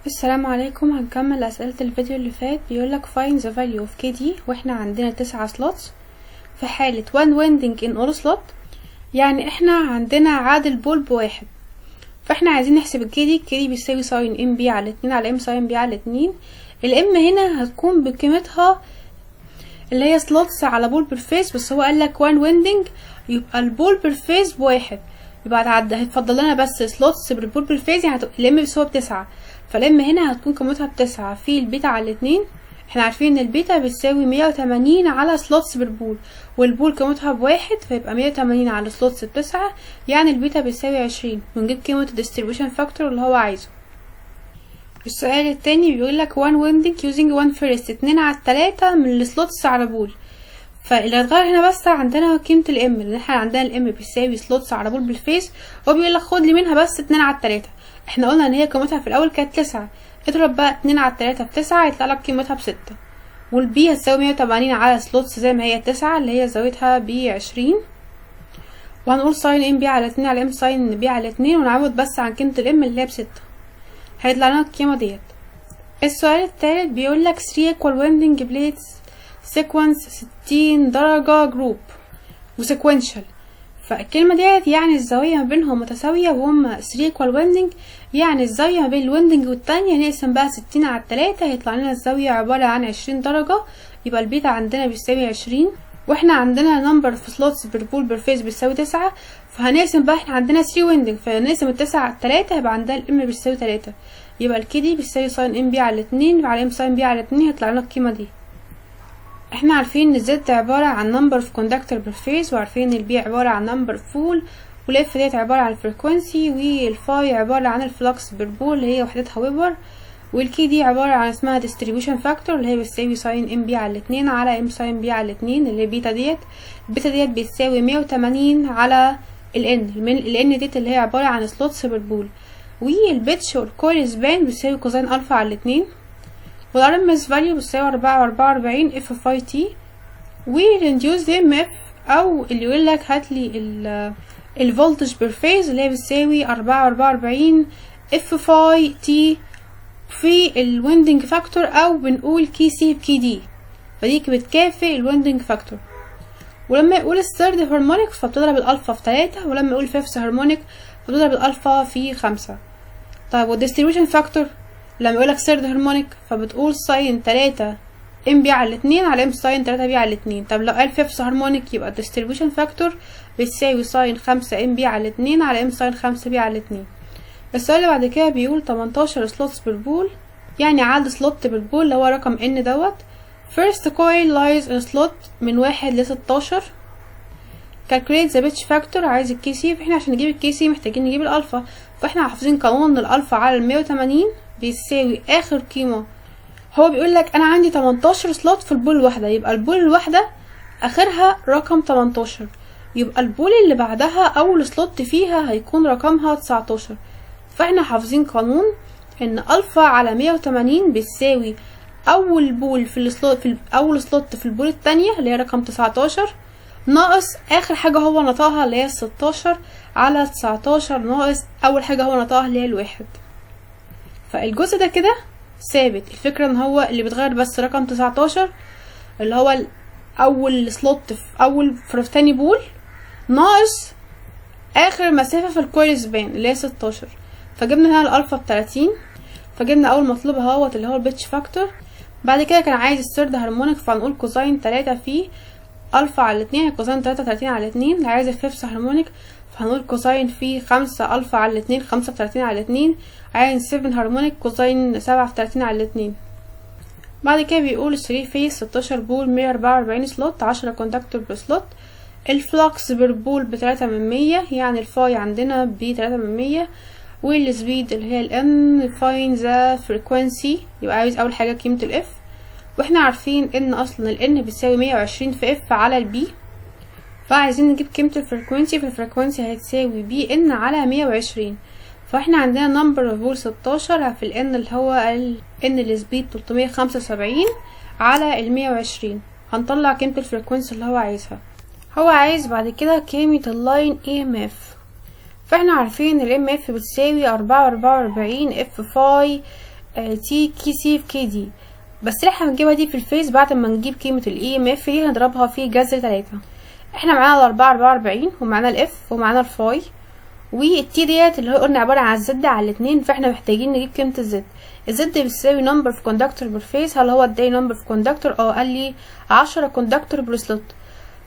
السلام عليكم. هنكمل اسئلة الفيديو اللي فات. بيقولك find the value of KD واحنا عندنا 9 slots في حالة one winding in all slot، يعني احنا عندنا عدد بول بواحد، فاحنا عايزين نحسب الكي دي بيساوي ساين ام بي على 2 على ام ساين بي على 2. الام هنا هتكون بقيمتها اللي هي سلوتس على بول بير فيس، بس هو قالك one winding يبقى البول بير فيس بواحد، يبقى هيتفضل لنا بس سلوتس بالبول بير فيس، يعني الام بيساوي ب9، فالام هنا هتكون قيمتها ب9 في البيتا على 2. احنا عارفين ان البيتا بتساوي 180 على سلوتس بالبول، والبول قيمتها بواحد، فيبقى 180 على سلوتس ب9، يعني البيتا بتساوي 20. ونجيب قيمة الديستريبيوشن فاكتور اللي هو عايزه. السؤال التاني بيقولك one winding using one first 2 على 3 من السلوتس على بول. فاللي هتغير هنا بس عندنا قيمة الام، لان احنا عندنا الام بيساوي سلوتس على بول بالفيس، هو بيقولك خد لي منها بس 2 على 3. احنا قلنا ان هي قيمتها في الاول كانت 9، اضرب بقى 2 على 3 في 9 يطلع لك قيمتها ب6. والبي هتساوي 180 على سلوتس زي ما هي 9 اللي هي زاويتها ب20، وهنقول ساين ام بي على 2 على ام ساين بي على 2، ونعوض بس عن قيمة الام اللي هي ب6، هيطلع لنا القيمة ديت. السؤال الثالث بيقولك 3 equal winding plates sequence 60 درجة جروب وسيكوينشال. فالكلمة ديت يعني الزاوية ما بينهم متساوية، وهم 3 equal winding، يعني الزاوية ما بين الويندنج والتانية نقسم بقى 60 على 3 هيطلع لنا الزاوية عبارة عن 20 درجة، يبقى البيتا عندنا بيساوي 20. واحنا عندنا نمبر في سلوتس بالبول بالفيس بيساوي 9، فهنقسم بقى، احنا عندنا 3 ويندنج فنقسم ال9 على 3 يبقى عندنا الام بيساوي 3، يبقى الكي بيساوي ساين ام بي على 2 على ام ساين بي على 2، هيطلع لنا القيمة دي. احنا عارفين ان الزد عبارة عن نمبر في كوندكتور بالفيس، وعارفين ان البي عبارة عن نمبر فول، والاف ديت عبارة عن الفريكوانسي، والفاي عبارة عن الفلكس بالبول اللي هي وحدتها ويبر، والكي دي عبارة عن اسمها ديستريبيوشن فاكتور اللي هي بتساوي ساين ام بي على 2 على ام ساين بي على 2 اللي هي بيتا ديت. البيتا ديت بتساوي 180 على الان ديت اللي هي عبارة عن سلوتس بالبول، والبيتش والكويل سبان بتساوي كوزين الفا على 2، والارمس فاليو بتساوي 44 اف فاي تي، والريديوس ام اف او اللي يقول لك هاتلي الفولتج بير فيز اللي هي بتساوي 44 اف فاي تي في الويندنج فاكتور، او بنقول كي سي بكي دي، فدي بتكافئ الويندنج فاكتور. ولما يقول الثيرد هارمونيك فبتضرب الالفا في 3، ولما يقول فيفث هارمونيك فبتضرب الالفا في 5. طيب والديستريبيوشن فاكتور لما يقولك ثيرد هارمونيك فبتقول ساين 3 ام بي على 2 على ام ساين 3 بي على 2. طب لو قال فيفث هارمونيك يبقى الديستريبيوشن فاكتور بتساوي ساين 5 ام بي على 2 على ام ساين 5 بي على 2. السؤال اللي بعد كده بيقول 18 سلوتس بالبول، يعني عدد سلوت بالبول اللي هو رقم ان دوت. first coil lies in slot من 1 ل16. calculate the pitch factor، عايز الكي سي، فاحنا عشان نجيب الكي سي محتاجين نجيب الالفا، فاحنا حافظين قانون الالفا على 180 بيساوي اخر قيمة. هو بيقول لك انا عندي 18 سلوت في البول الواحدة، يبقى البول الواحدة اخرها رقم 18، يبقى البول اللي بعدها اول سلوت فيها هيكون رقمها 19. فاحنا حافظين قانون ان الفا على 180 بيساوي اول بول في اول سلوت في البول التانية اللي هي رقم 19 ناقص اخر حاجة هو نطقها اللي هي 16 على 19 ناقص اول حاجة هو نطقها اللي هي الواحد. فالجزء ده كده ثابت، الفكرة ان هو اللي بيتغير بس رقم 19 اللي هو اول سلوت في تاني بول ناقص اخر مسافة في الكويل سبان اللي هي 16. فجبنا هنا الالفا ب30، فجبنا اول مطلوب اهوت اللي هو البيتش فاكتور. بعد كده كان عايز الثيرد هارمونيك، فهنقول كوزين 3 في الفا على 2 كوزين 33 على 2. عايز الفيفث هارمونيك فهنقول كوزين في 5 الفا على 2 35 على 2. عايز 7 هارمونيك كوزين 37 على 2. بعد كده بيقول 3 فيس 16 بول 144 سلوت 10 كوندكتور بسلوت. الفلكس بير بول ب3 من 100، يعني الفاي عندنا ب3 من 100، والسبيد اللي هي الان. فاين ذا فريكوانسي، يبقى عايز اول حاجه قيمه الاف، واحنا عارفين ان اصلا الان بتساوي 120 في اف على البي، فعايزين نجيب قيمه الفريكوانسي. فالفريكوانسي هتساوي بي ان على 120، فاحنا عندنا نمبر اوف بول 16 في الان اللي هو ان السبيد 375 على 120. هنطلع قيمه الفريكوانسي اللي هو عايزها. هو عايز بعد كده قيمه اللاين اي ام اف، فاحنا عارفين الام اف بتساوي 44 اف فاي تي كي سي في كي دي، بس احنا هنجيبها دي في الفيز بعد ما نجيب قيمة الاي ام اف دي هنضربها في جذر 3. احنا معانا الاربعة 44 ومعانا الاف ومعانا الفاي والتي ديت اللي هو قلنا عبارة عن الزد على الاتنين، فاحنا محتاجين نجيب قيمة الزد. الزد بتساوي نمبر في كوندكتور بير فيز. هل هو اداني نمبر في كوندكتور؟ قال لي 10 كوندكتور بير سلوت،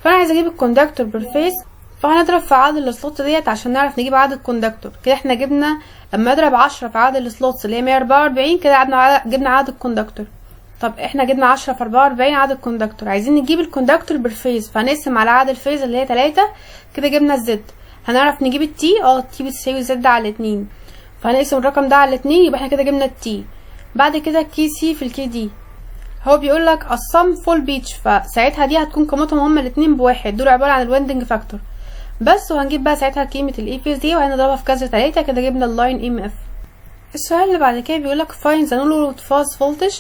فانا عايزه اجيب الكوندكتور بير فيز، فهنضرب في عدد السلوت ديت عشان نعرف نجيب عدد الكوندكتور. كده احنا جبنا لما اضرب 10 في عدد السلوتس اللي هي 144 كده جبنا عدد الكوندكتور. طب احنا جبنا 10 في 44 عدد الكوندكتور، عايزين نجيب الكوندكتور بير فيز، فهنقسم على عدد الفيز اللي هي 3. كده جبنا الزد. هنعرف نجيب التي. التي بتساوي زد على 2، فهنقسم الرقم ده على 2 يبقى احنا كده جبنا التي. بعد كده كي سي في الكي دي، هو بيقول لك الصم فول بيتش، فساعتها دي هتكون قيمتهم هما الاثنين بواحد، دول عباره عن الويندنج فاكتور بس. وهنجيب بقى ساعتها قيمه الاي فيز دي وهنضربها في كذر 3. كده جبنا اللاين ام اف. السؤال اللي بعد كده بيقول لك فاين ذا نولود فاز فولتج،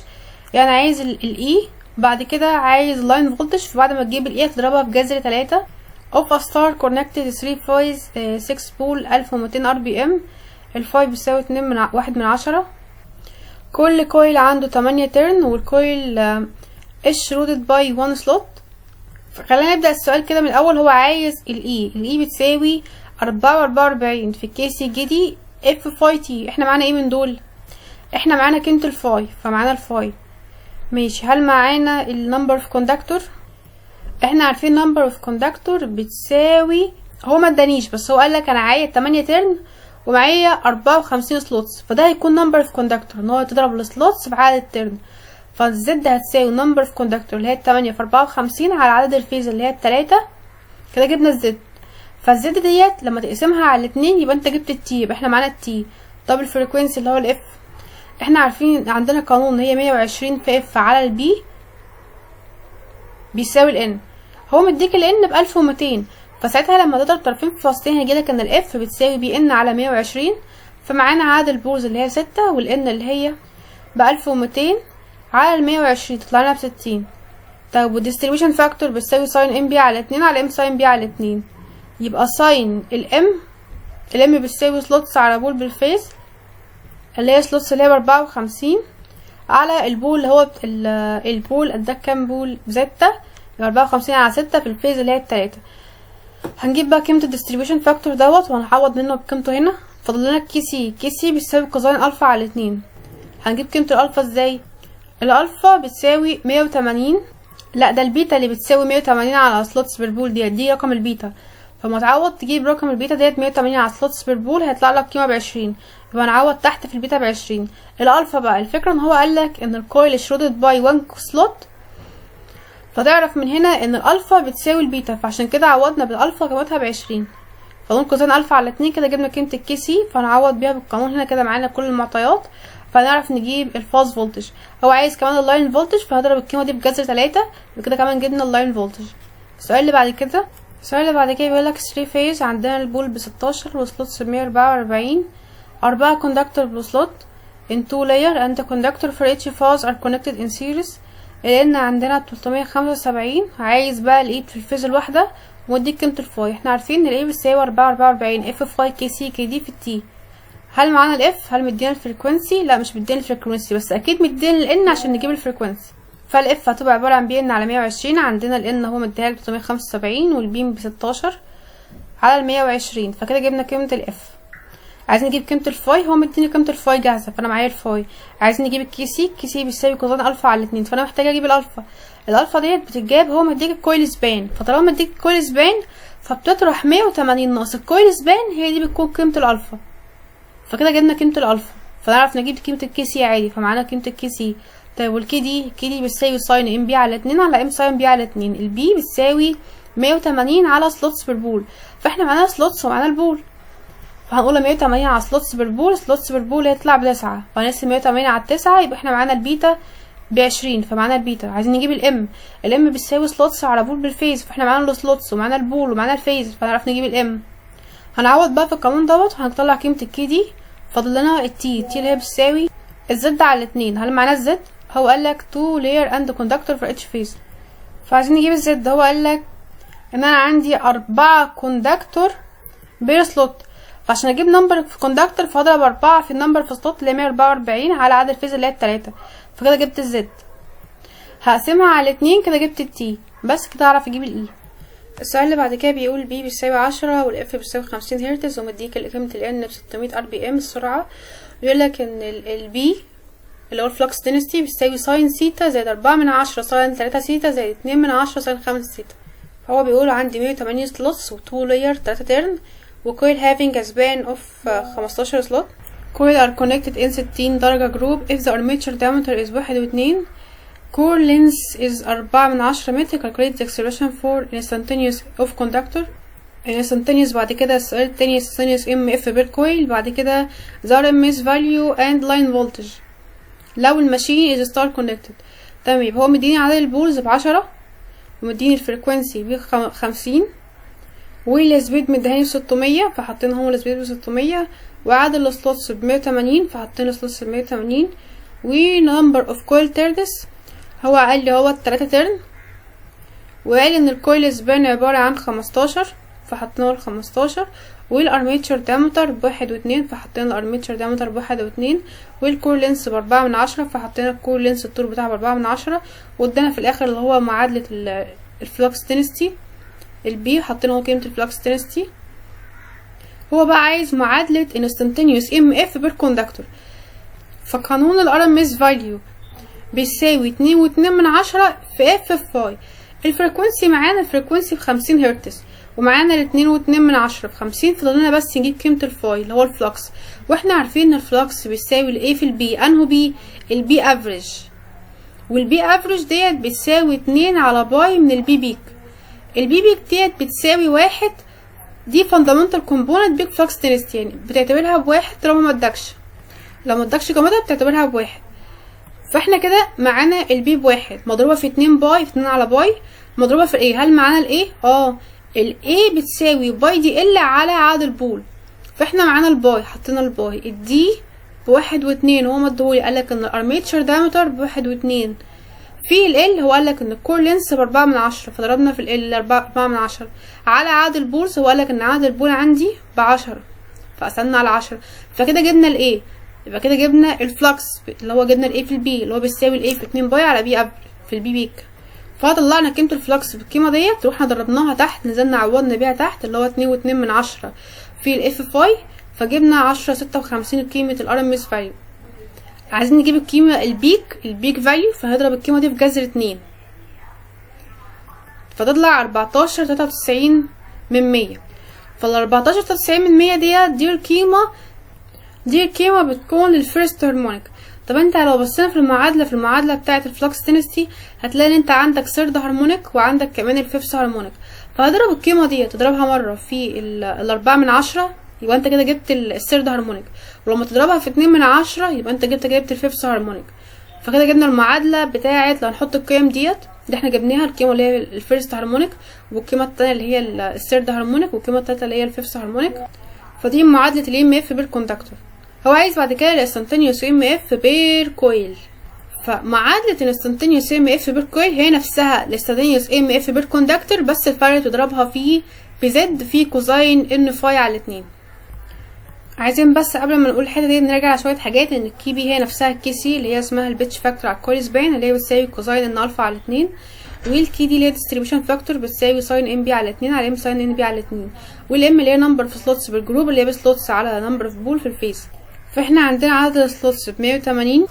يعني عايز الاي بعد كده عايز اللاين فولتج، فبعد ما تجيب الاي هتضربها في جذر 3 of a star connected 3 phase 6 بول 1200 ار بي ام. الفاي بيساوي 1/10. كل كويل عنده 8 ترن، والكويل ايش رودد باي 1 سلوت. فخلينا نبدأ السؤال كده من الاول. هو عايز الاي بتساوي 44 في كي سي جي دي اف فاي تي. احنا معانا ايه من دول؟ احنا معانا قيمة الفاي، فمعانا الفاي ماشي. هل معانا النمبر اوف كوندكتور؟ احنا عارفين نمبر اوف كوندكتور بتساوي، هو ما ادانيش بس هو قال لك انا معايا 8 ترن ومعايا 54 سلوتس، فده هيكون نمبر اوف كوندكتور ان هو تضرب السلوتس في عدد الترن. فالزد هتساوي نمبر اوف كوندكتور اللي هي 8 في 54 على عدد الفيز اللي هي 3. كده جبنا الزد. فالزد ديت لما تقسمها على 2 يبقى انت جبت التي، يبقى احنا معانا التي. طب الفريكوينسي اللي هو الاف، احنا عارفين عندنا قانون هي 120 في اف على البي بيساوي الان. هو مديك الان ب 1200، فساعتها لما تضرب طرفين في وسطين هيجيلك ان الاف بتساوي بي ان على 120. فمعانا عدد البولز اللي هي 6 والان اللي هي ب 1200 على 120 تطلع لنا ب 60. طب والديستريبيوشن فاكتور بتساوي ساين ام بي على 2 على ام ساين بي على 2، يبقى ساين الام بتساوي سلوتس على بول بالفيز اللي هي سلوتس اللي هي ب 54 على البول اللي هو البول اداك كام بول ب 6، يبقى 54 على 6 في الفيز اللي هي 3. هنجيب بقى قيمة الديستريبيوشن فاكتور دوت وهنعوض منه بقيمته هنا. فاضل لنا كي سي بتساوي كوزين الفا على 2. هنجيب قيمة الالفا ازاي؟ الالفا بتساوي 180، لا ده البيتا اللي بتساوي 180 على سلوتس بير بول، دي رقم البيتا. فما تعوض تجيب رقم البيتا ديت 180 على سلوتس بير بول هيطلع لك قيمة ب20، يبقى نعوض تحت في البيتا ب20. الالفا بقى الفكرة ان هو قالك ان الكويل شرودد باي 1 سلوت، فتعرف من هنا ان الالفا بتساوي البيتا، فعشان كده عوضنا بالالفا قيمتها ب20. فنقول كوزين الفا على 2. كده جبنا قيمة الكي سي، فنعوض بيها بالقانون هنا. كده معانا كل المعطيات، فنعرف نجيب الفاز فولتج. هو عايز كمان اللاين فولتج، فهضرب القيمة دي بجذر 3 وكده كمان جبنا اللاين فولتج. السؤال اللي بعد كده بيقولك 3 فيز، عندنا البول ب 16 وسلوتس ب 144، 4 كوندكتور بسلوت in 2 layer and the conductor for each phase are connected in series. لان عندنا 375. عايز بقى الاي في الفيز الواحدة ومديك قيمة الفاي. احنا عارفين ان الاي بتساوي 44 اف فاي كي سي كي دي في التي. هل معانا الاف؟ هل مدينا الفريكوينسي؟ لا مش مدينا الفريكوينسي، بس اكيد مدينا الان عشان نجيب الفريكوينسي. فالاف هتبقى عبارة عن بي ان على 120. عندنا الان هو مديها لك 375 والبيم ب 16 على 120، فكده جبنا قيمة الاف. عايزين نجيب قيمة الفاي، هو مديني قيمة الفاي جاهزة فانا معايا الفاي. عايزين نجيب الكي سي بيساوي كوزين الفا على 2، فانا محتاجة اجيب الالفا ديت بتتجاب. هو مديك الكويل سبان، فطالما مديك الكويل سبان فبتطرح 180 ناقص الكويل سبان، هي دي بتكون قيمة الالفا. فكده جبنا قيمة الالفا، فنعرف نجيب قيمة الكي سي عادي، فمعانا قيمة الكي سي. طيب والكي دي بتساوي ساين ام بي على 2 على ام ساين بي على 2. البي بتساوي 180 على سلوتس بير بول، فاحنا معانا سلوتس ومعانا البول، فهنقول 180 على سلوتس بير بول. سلوتس بير بول هيطلع ب9، فهنقسم 180 على 9 يبقى احنا معانا البيتا ب20، فمعانا البيتا. عايزين نجيب الام بتساوي سلوتس على بول بالفيز، فاحنا معانا السلوتس ومعانا البول ومعانا الفيز، فهنعرف نجيب الام. هنعوض بقى في القانون دوت وهنطلع قيمة الكي دي. فاضل لنا التي اللي هي بتساوي الزد على 2. هل معانا الزد؟ هو قالك 2 layer and conductor for each phase، فعايزين نجيب الزد. هو قالك ان انا عندي 4 كوندكتور بير سلوت، فعشان اجيب نمبر في كوندكتور فاضرب 4 في النمبر في سلوت اللي هي 144 على عدد الفيز اللي هي 3، فكده جبت الزد. هقسمها على 2 كده جبت التي، بس كده اعرف اجيب الاي. السؤال اللي بعد كده بيقول بي بيساوي 10 والاف بيساوي 50 هرتز، ومديك قيمة الان ب 600 ار بي ام السرعة. بيقول لك ان البي اللي هو الفلكس دينستي بيساوي ساين سيتا زائد 4/10 ساين 3 سيتا زائد 2/10 ساين 5 سيتا. فهو بيقول عندي 180 سلوتس و2 لاير 3 تيرن وكويل having a span of 15 سلوت. coil are connected in 60 درجة group if the armature diameter is 1 و2. core length is 4/10 متر. calculate the acceleration for instantaneous of conductor. instantaneous بعد كده السؤال التاني instantaneous MF per coil. بعد كده the RMS value and line voltage لو الماشين is star connected. تمام، يبقى هو مديني عدد البولز ب10 ومديني الفريكوانسي ب50 والسبيد مديهاني ب600 فحطينا هو السبيد ب600 وعدد السلوتس ب180 فحطينا السلوتس ب180 ونمبر اوف كويل تيرنز هو قال لي هو 3 تيرن، وقال ان الكويل سبان عبارة عن 15 فحطينا ال15 والارميتشر دايمتر ب1 و2 فحطينا الارميتشر دايمتر ب1 و2 والكور لينس ب4/10 فحطينا الكور لينس الطول بتاعه ب4/10 وادانا في الاخر اللي هو معادلة الفلكس دينستي البي حطينا هو قيمة الفلكس دينستي. هو بقى عايز معادلة instantaneous MF بير كوندكتور. فقانون ال RMS value بيساوي 2.2 في F في فاي. الفريكونسي معانا الفريكونسي ب50 هرتز ومعانا ال2.2 ب50 فضلنا بس نجيب قيمة الفاي اللي هو الفلكس، واحنا عارفين ان الفلكس بيساوي الايه في البي. انه بي البي افريج، والبي افريج ديت بتساوي 2 على باي من البي بيك. البي بيك ديت بتساوي 1. دي فاندامنتال كومبوننت بيك فلكس دينستي، يعني بتعتبرها بواحد طالما ما ادكش، لو ما ادكش قيمتها بتعتبرها بواحد. فاحنا كده معانا البي بواحد مضروبه في 2 باي في 2 على باي مضروبه في الايه. هل معانا الايه؟ الايه بتساوي باي دي ال على عدد البول. فاحنا معانا الباي حطينا الباي. الدي بواحد و2 هو مديهولي قالك ان الارميتشر دايمتر ب1 و2 في ال هو قالك ان الكور لينس ب4/10 فضربنا في ال 4/10 على عدد البولز. هو قالك ان عدد البول عندي ب10 فقسمنا على 10 فكده جبنا الايه. يبقى كده جبنا الفلكس اللي هو جبنا الايه في البي اللي هو بيساوي الايه في 2 باي على بي في البي بيك. فطلعنا قيمة الفلكس بالقيمة ديت روحنا ضربناها تحت نزلنا عوضنا بيها تحت اللي هو 2.2 في الاف فاي فجبنا 10.56 قيمة الارمس فاليو. عايزين نجيب القيمة البيك فاليو فهنضرب القيمة دي في جذر 2 فتطلع 14.93 من 100. فال 14.93 من 100 دي القيمة بتكون للفيرست هارمونيك. طب انت لو بصينا في المعادلة بتاعة الفلكس دينستي هتلاقي ان انت عندك سيرد هارمونيك وعندك كمان الفيفث هارمونيك. فهضرب القيمة دي تضربها مرة في ال4/10 يبقى انت كده جبت السيرد هارمونيك، ولما تضربها في 2/10 يبقى انت جبت الفيفث هارمونيك. فكده جبنا المعادلة بتاعة لو هنحط القيم ديت اللي احنا جبناها القيمة اللي هي الفيرست هارمونيك والقيمة التانية اللي هي السيرد هارمونيك والقيمة التالتة اللي هي الفيفث هارمونيك. فدي معادلة الام اف بالكوندكتور. هو عايز بعد كده الانستنتينيوس ام اف بير كويل. فمعادلة الانستنتينيوس ام اف بير كويل هي نفسها الانستنتينيوس ام اف بير كوندكتور بس الفرق تضربها في بزد في كوزاين ان فاي على 2. عايزين بس قبل ما نقول الحته دي نراجع على شويه حاجات. ان الكي بي هي نفسها الكي سي اللي هي اسمها البيتش فاكتور على الكويل سبان اللي هي بتساوي كوزاين ان الفا على 2، والكي دي اللي هي ديستريبيوشن فاكتور بتساوي ساين ام بي على 2 على ام ساين ان بي على 2، والام اللي هي نمبر في سلوتس بالجروب اللي هي بسلوتس على نمبر اوف بول في الفيس. فاحنا عندنا عدد السلوتس ب180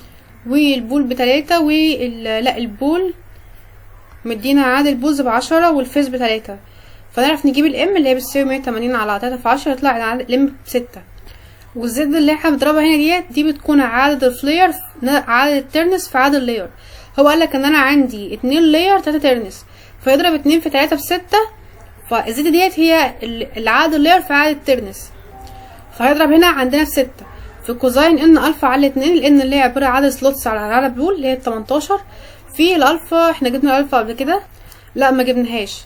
والبول ب3 لا البول مدينا عدد البولز ب10 والفيس ب3 فنعرف نجيب الام اللي هي بتساوي 180 على 3 في 10 يطلع الام ب6. والزد اللي احنا بنضربها هنا دي بتكون عدد الفلاير عدد الترنس في عدد اللاير. هو قالك ان انا عندي 2 لاير 3 ترنس فيضرب 2 في 3 ب6 فالزد ديت هي العدد اللاير في عدد الترنس فهيضرب هنا عندنا ب6 في كوزاين ان الفا على 2 لان اللي هي عباره عدد سلوتس على عدد بول اللي هي 18 في الالفا. احنا جبنا الالفا قبل كده؟ لا ما جبناهاش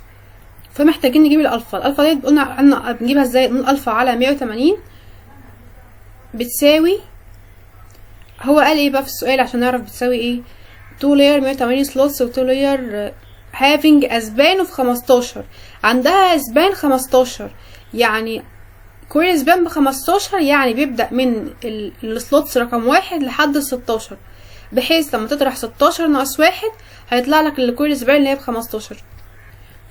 فمحتاجين نجيب الالفا ديت. قلنا بنجيبها ازاي؟ نقول الفا على 180 بتساوي هو قال ايه بقى في السؤال عشان نعرف بتساوي ايه. 2 layer 180 slots و 2 layer having a span of 15 عندها span 15 يعني كويري سبان ب15 يعني بيبدأ من السلوتس رقم 1 لحد 16، بحيث لما تطرح 16 ناقص 1 هيطلع لك الكويري سبان اللي هي ب15.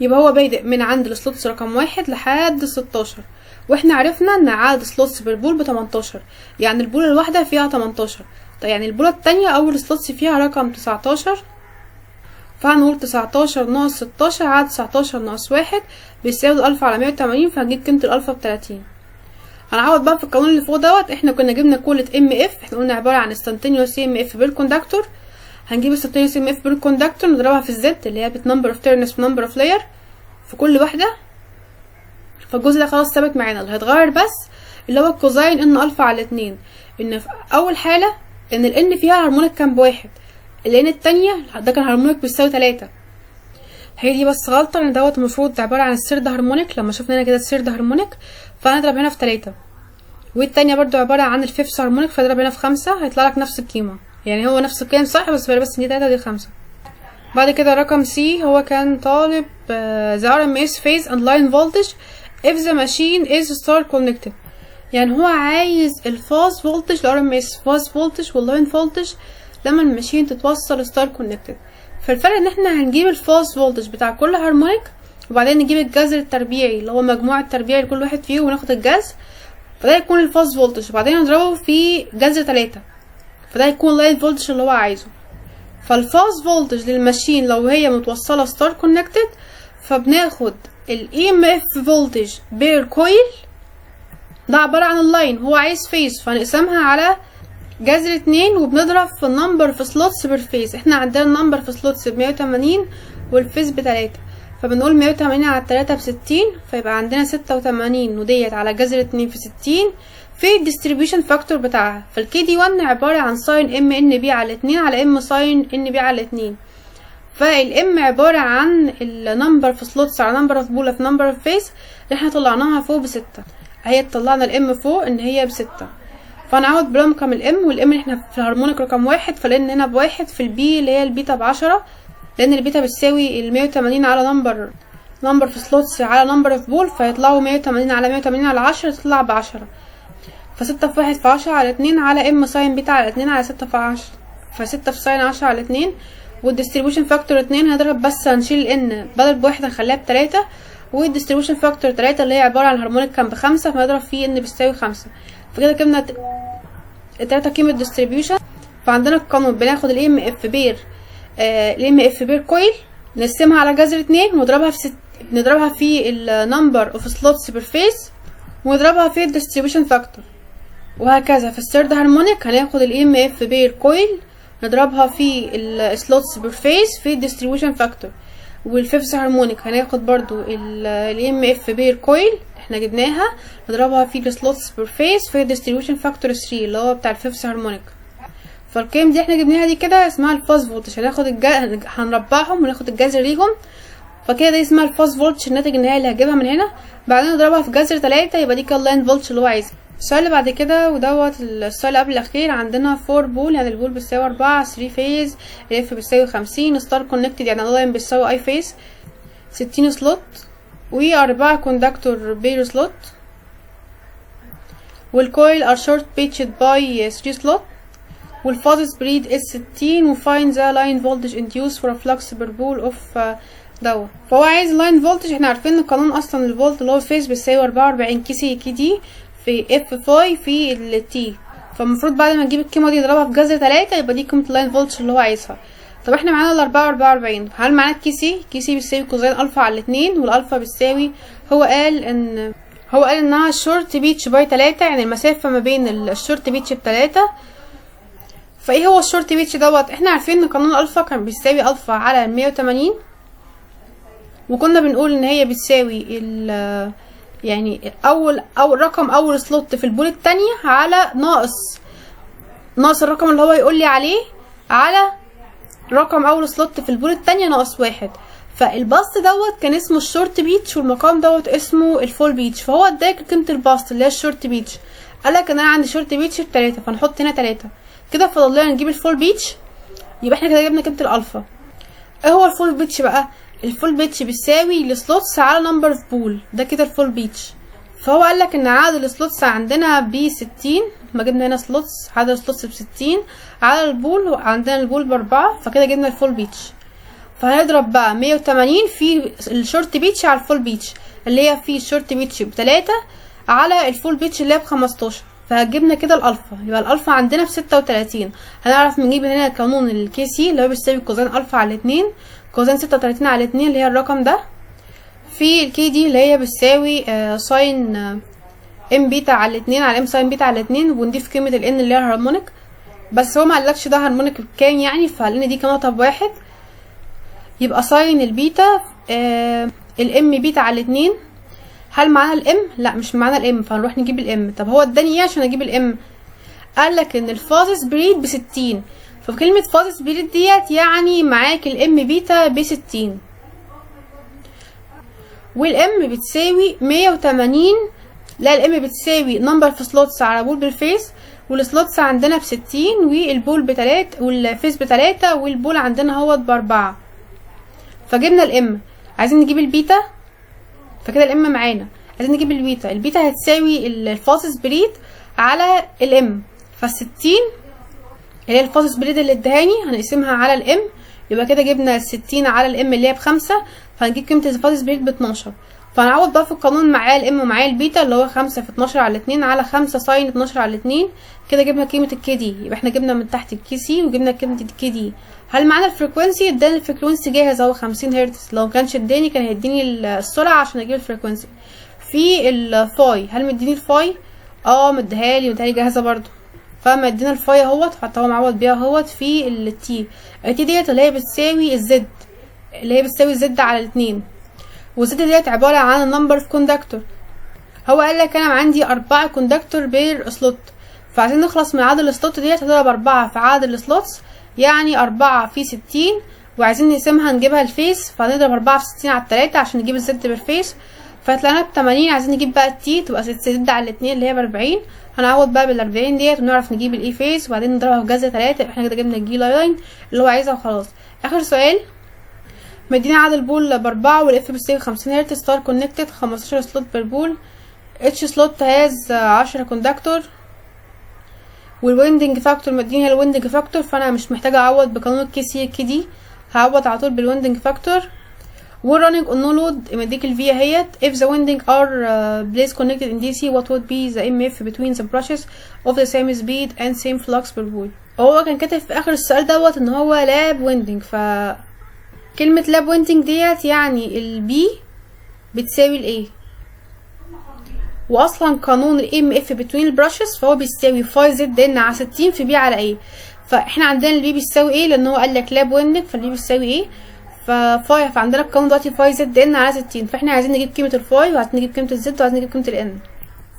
يبقى هو بادئ من عند السلوتس رقم 1 لحد 16. واحنا عرفنا ان عدد سلوتس بالبول ب18، يعني البولة الواحدة فيها 18. طيب يعني البولة التانية اول سلوتس فيها رقم 19، فهنقول 19 ناقص 16، عدد 19 ناقص 1 بيساوي الالفا على 180، فهنجيب قيمة الالفا ب30. هنعوض بقى في القانون اللي فوق دوت. احنا كنا جبنا كولة ام اف، احنا قلنا عبارة عن instantaneous ام اف بالكوندكتور. هنجيب instantaneous ام اف بالكوندكتور نضربها في الزد اللي هي بنمبر اوف تيرنس ونمبر اوف لاير في كل واحدة. فالجزء ده خلاص ثابت معانا، اللي هيتغير بس اللي هو الكوزاين ان الفا على 2. ان في اول حالة ان الان فيها هرمونيك كان ب1، الان التانية ده كان هرمونيك بيساوي 3. هي دي بس غلطة، ان دوت المفروض عبارة عن السيرد هرمونيك. لما شفنا هنا كده السيرد هرمونيك فهنضرب هنا في 3، والتانية برضو عبارة عن الفيفث هرمونيك فاضرب هنا في 5، هيطلع لك نفس القيمة. يعني هو نفس القيم صح، بس دي 3 دي 5. بعد كده رقم سي هو كان طالب the RMS phase and line voltage if the machine is star connected. يعني هو عايز الفاز فولتج الRMS فاز فولتج واللاين فولتج لما الماشين تتوصل ستار كونكتد. فالفرق ان احنا هنجيب الفاز فولتج بتاع كل هرمونيك، وبعدين نجيب الجذر التربيعي اللي هو مجموع التربيعي لكل واحد فيهم وناخد الجذر، فده يكون الفاز فولتج، وبعدين نضربه في جذر 3، فده يكون اللاين فولتج اللي هو عايزه. فالفاز فولتج للماشين لو هي متوصله ستار كونكتد فبناخد الاي ام اف فولتج بير كويل، ده عباره عن اللاين هو عايز فيز، فهنقسمها على جذر 2 وبنضرب في النمبر في سلوتس بير فيز. احنا عندنا النمبر في سلوتس ب180 والفيز ب3، فبنقول 180 على 3 ب60، فيبقى عندنا 86 وديت على جذر 2 في 60 في الديستريبيوشن فاكتور بتاعها. فالكي دي 1 عبارة عن ساين ام ان بي على 2 على ام ساين ان بي على 2. فالام عبارة عن النمبر في سلوتس على نمبر اوف بول في نمبر اوف فيز اللي احنا طلعناها فوق ب6. اهي طلعنا الام فوق ان هي ب6، فنعوض برقم الام، والام اللي احنا في الهرمونيك رقم 1 فلان هنا ب1، في البي اللي هي البيتا ب10، لان البيتا بتساوي 180 على نمبر في سلوتس على نمبر اوف بول، فيطلعوا 180 على 180 على 10 تطلع ب10. ف6 في 1 في 10 على 2 على ام ساين بيتا على 2 على 6 في 10، ف6 في ساين 10 على 2. والديستريبيوشن فاكتور 2 هنضرب بس هنشيل الان بدل ب1 هنخليها ب3، والديستريبيوشن فاكتور 3 اللي هي عبارة عن الهرمونيك كان ب5 فهنضرب فيه ان بيساوي 5. فكده جبنا 3 قيمة ديستريبيوشن. فعندنا القانون بناخد الام اف بير كويل نقسمها على جذر 2 ونضربها في نضربها في النمبر اوف سلوتس بير فيز ونضربها في الديستريبيوشن فاكتور، وهكذا. في الثيرد هارمونيك هناخد الام اف بير كويل نضربها في السلوتس بير فيز في الديستريبيوشن فاكتور، والفيفث هارمونيك هناخد برضو الام اف بير كويل احنا جبناها نضربها في السلوتس بير فيز في الديستريبيوشن فاكتور 3 اللي هو بتاع الفيفث هارمونيك. فالقيم دي احنا جبناها دي كده اسمها الفاز فولتج، هناخد هنربعهم وناخد الجذر ليهم، فكده دي اسمها الفاز فولتج الناتج النهائي اللي هجيبها من هنا. بعدين نضربها في جذر 3 يبقى دي كده اللاين فولتج اللي هو عايزها. السؤال اللي بعد كده ودوت السؤال اللي قبل الاخير، عندنا 4 بول يعني البول بتساوي 4، 3 فيز الاف بتساوي 50، ستار كونكتد يعني اللاين بتساوي اي فيز، 60 سلوت و4 كوندكتور بير سلوت، والكويل ار شورت بيتشد باي 3 سلوت، والفاز سبريد اس 60، وفاين ذا لاين فولتج انديوس فور فلكس بير بول اوف دوت. فهو عايز اللاين فولتج، احنا عارفين القانون اصلا الفولت اللي هو الفيز بيساوي 44 كي سي كي دي في اف فاي في التي، فالمفروض بعد ما نجيب القيمه دي نضربها في جذر 3 يبقى دي قيمه اللاين فولتج اللي هو عايزها. طب احنا معانا ال 44، هل معانا الكي سي؟ كي سي بيساوي كوزين الفا على 2، والالفا بتساوي هو قال انها شورت بيتش باي 3، يعني المسافه ما بين الشورت بيتش ب3. فايه هو الشورت بيتش دوت؟ احنا عارفين ان قانون الالفا كان بيساوي الفا على 180، وكنا بنقول ان هي بتساوي يعني اول رقم اول سلوت في البول التانية على ناقص الرقم اللي هو يقول لي عليه على رقم اول سلوت في البول التانية ناقص 1. فالباست دوت كان اسمه الشورت بيتش، والمقام دوت اسمه الفول بيتش، فهو اداك قيمه الباست اللي هي الشورت بيتش، قالك ان انا عندي شورت بيتش ب3 فنحط هنا 3 كده. فضل لنا نجيب الفول بيتش، يبقى احنا كده جبنا قيمه الالفا. ايه هو الفول بيتش بقى؟ الفول بيتش بيساوي السلوتس على نمبر اوف بول، ده كده الفول بيتش. فهو قالك ان عدد السلوتس عندنا ب60. ما جبنا هنا سلوتس، عدد السلوتس ب60 على البول، عندنا البول ب4، فكده جبنا الفول بيتش. فهنضرب بقى 180 في الشورت بيتش على الفول بيتش، اللي هي في الشورت بيتش ب3 على الفول بيتش اللي هي ب15. فجبنا كده الالفا، يبقى الالفا عندنا ب36. هنعرف نجيب هنا قانون الكي سي اللي هو بيساوي كوزين الفا على 2 كوزين 36 على 2 اللي هي الرقم ده، في الكي دي اللي هي بتساوي ساين ام بيتا على 2 على ام ساين بيتا على 2، ونضيف قيمه الان اللي هي الهارمونيك. بس هو ما قالكش ده هارمونيك بكام يعني، فلان دي قيمتها ب1. يبقى ساين البيتا الام بيتا على 2. هل معانا الام؟ لا مش معانا الام، فهنروح نجيب الام. طب هو اداني ايه عشان اجيب الام؟ قالك ان الفاز سبريد ب60. فكلمه فاز سبريد ديت يعني معاك الام بيتا ب60، والام بتساوي 180. لا الام بتساوي نمبر في سلوتس على بول بالفيس، والسلوتس عندنا ب60 والبول ب3 والفيس ب3 والبول عندنا هو ب4. فجبنا الام، عايزين نجيب البيتا. فكده الام معانا، عايزين نجيب البيتا. البيتا هتساوي الفاس سبريد على الام، ف60 اللي هي الفاس سبريد اللي ادهاني هنقسمها على الام، يبقى كده جبنا 60 على الام اللي هي ب5، فهنجيب قيمه الفاس سبريد ب12. فهنعوض بقى في القانون معاه الام ومعاه البيتا اللي هو 5 في 12 على 2 على 5 ساين 12 على 2. كده جبنا قيمه الكي دي. يبقى احنا جبنا من تحت الكي سي وجبنا قيمه الكي دي. هل معانا الفريكوينسي؟ اداني الفريكوينسي جاهز اهو 50 هرتز. لو كانش اداني كان هيديني السرعه عشان اجيب الفريكوينسي. في الفاي، هل مديني الفاي؟ مديهالي جاهزه برضو. فما ادينا الفاي اهوت، حتى هو معوض بيها اهوت في التي ديت اللي هي بتساوي الزد، اللي هي بتساوي الزد على 2. والزد ديت عباره عن النمبر اوف كوندكتور. هو قال لك انا عندي 4 كوندكتور بير سلوت، فعايزين نخلص من عدد السلوت ديت هنضرب 4 في عدد السلوتس، يعني 4 في 60. وعايزين نقسمها نجيبها الفيس، فهنضرب 4 في 60 على 3 عشان نجيب الزد بالفيس، فهتلاقينا ب80. عايزين نجيب بقى التي، تبقى زد على 2 اللي هي ب40. هنعوض بقى بال40 ديت ونعرف نجيب الاي فيس، وبعدين نضربها في جذر 3. احنا كده جبنا الجي لاين اللي هو عايزها وخلاص. اخر سؤال، مدينا عدد البول ب4 والاف بتساوي 50 هرتز، ستار كونكتد 15 سلوت بير بول، اتش سلوت هاز 10 كوندكتور، والويندنج فاكتور مديني هي الويندنج فاكتور، فانا مش محتاجه اعوض بقانون الكي سي كي دي، هعوض على طول بالويندنج فاكتور. والرننج اون نو لود مديك الفي اهيت. if the winding are placed connected in DC what would be the EMF between the brushes of the same speed and same flux per ball. هو كان كاتب في اخر السؤال دوت ان هو لاب ويندنج، ف كلمة لاب ويندنج ديت يعني البي بتساوي الايه، واصلا قانون الام اف بتوين البراشز فهو بيساوي فاي زد ان على 60 في بي على ايه. فاحنا عندنا البي بيساوي ايه لان هو قال لك لاب ويندنج، فالبي بيساوي ايه، ففاي فعندنا القانون دلوقتي فاي زد ان على 60. فاحنا عايزين نجيب قيمه الفاي وعايزين نجيب قيمه الزد وعايزين نجيب قيمه الان.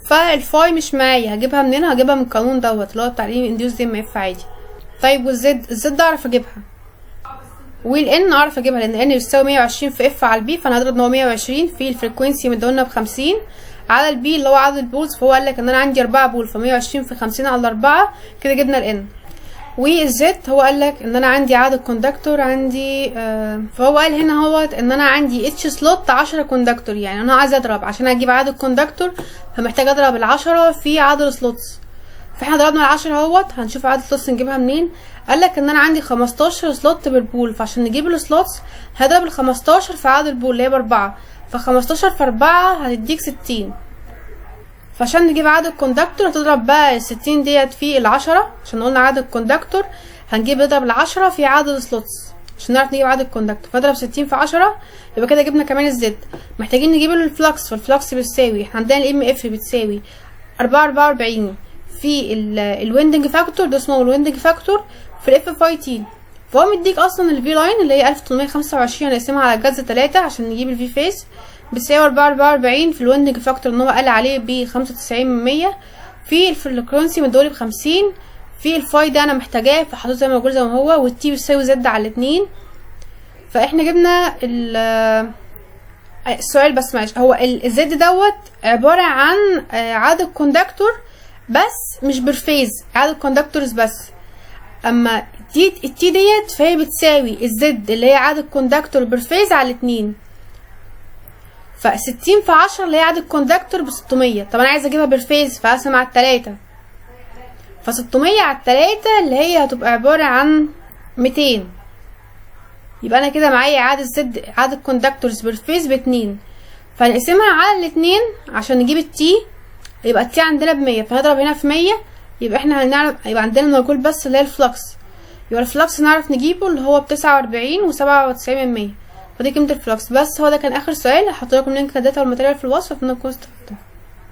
فالفاي مش معايا، هجيبها منين؟ هجيبها من القانون دوت اللي هو بتاع انديوس دي ام اف عادي. طيب والزد؟ الزد اعرف اجيبها، والان اعرف اجيبها لان ان بيساوي 120 في اف على البي، فانا هضرب ان هو 120 في الفريكوينسي مديهولنا ب50 على البي اللي هو عدد البولز، فهو قال لك ان انا عندي 4 بول، ف 120 في 50 على 4 كده جبنا الان. والزد هو قال لك ان انا عندي عدد كوندكتور عندي فهو قال هنا اهوت ان انا عندي اتش سلوت 10 كوندكتور، يعني انا عايز اضرب عشان اجيب عدد كوندكتور فمحتاج اضرب ال10 في عدد سلوتس. فاحنا ضربنا ال10 اهوت، هنشوف عدد سلوتس نجيبها منين. قال لك ان انا عندي 15 سلوت بالبول، فعشان نجيب السلوتس هضرب ال15 في عدد البول اللي هي ب4، ف15 في 4 هتديك 60. فعشان نجيب عدد كوندكتور هتضرب بقى ال60 ديت في ال10، عشان قلنا عدد كوندكتور هنجيب نضرب ال10 في عدد سلوتس عشان نعرف نجيب عدد كوندكتور، فاضرب 60 في 10 يبقى كده جبنا كمان الزد. محتاجين نجيب الفلكس، فالفلكس بتساوي احنا عندنا الام اف بتساوي 44 في الويندنج فاكتور، ده اسمه الويندنج فاكتور في الاف فاي تي. فهو مديك اصلا الفي لاين اللي هي 1825 هنقسمها على جذر 3 عشان نجيب الفي فيس، بتساوي 44 في الويندنج فاكتور ان هو قال عليه ب 95% في الفريكونسي مدولي ب50 في الفاي ده انا محتاجاه فحطيته زي ما بقول زي ما هو، والتي بتساوي زد على 2. فاحنا جبنا السؤال بس معلش، هو الزد دوت عباره عن عدد كوندكتور بس مش بالفيز، عدد كوندكتورز بس. اما التي ديت فهي بتساوي الزد اللي هي عدد كوندكتور بالفيز على 2. ف60 في 10 اللي هي عدد الكوندكتور ب600. طب انا عايزه اجيبها بالفيز فاقسم على 3. ف600 على 3 اللي هي هتبقى عباره عن 200. يبقى انا كده معايا عدد كوندكتورز بالفيز ب2. فنقسمها على الاتنين عشان نجيب التي. يبقى التي عندنا ب100، فنضرب هنا في 100. يبقى احنا هنعرف يبقى عندنا المجهول بس اللي هي الفلكس. يبقى الفلكس نعرف نجيبه اللي هو ب49 و97%. فدي قيمة الفلكس. بس هو ده كان اخر سؤال. هحط لكم لينك الداتا والماتيريال في الوصف. اتمنى تكونوا استفدتوا.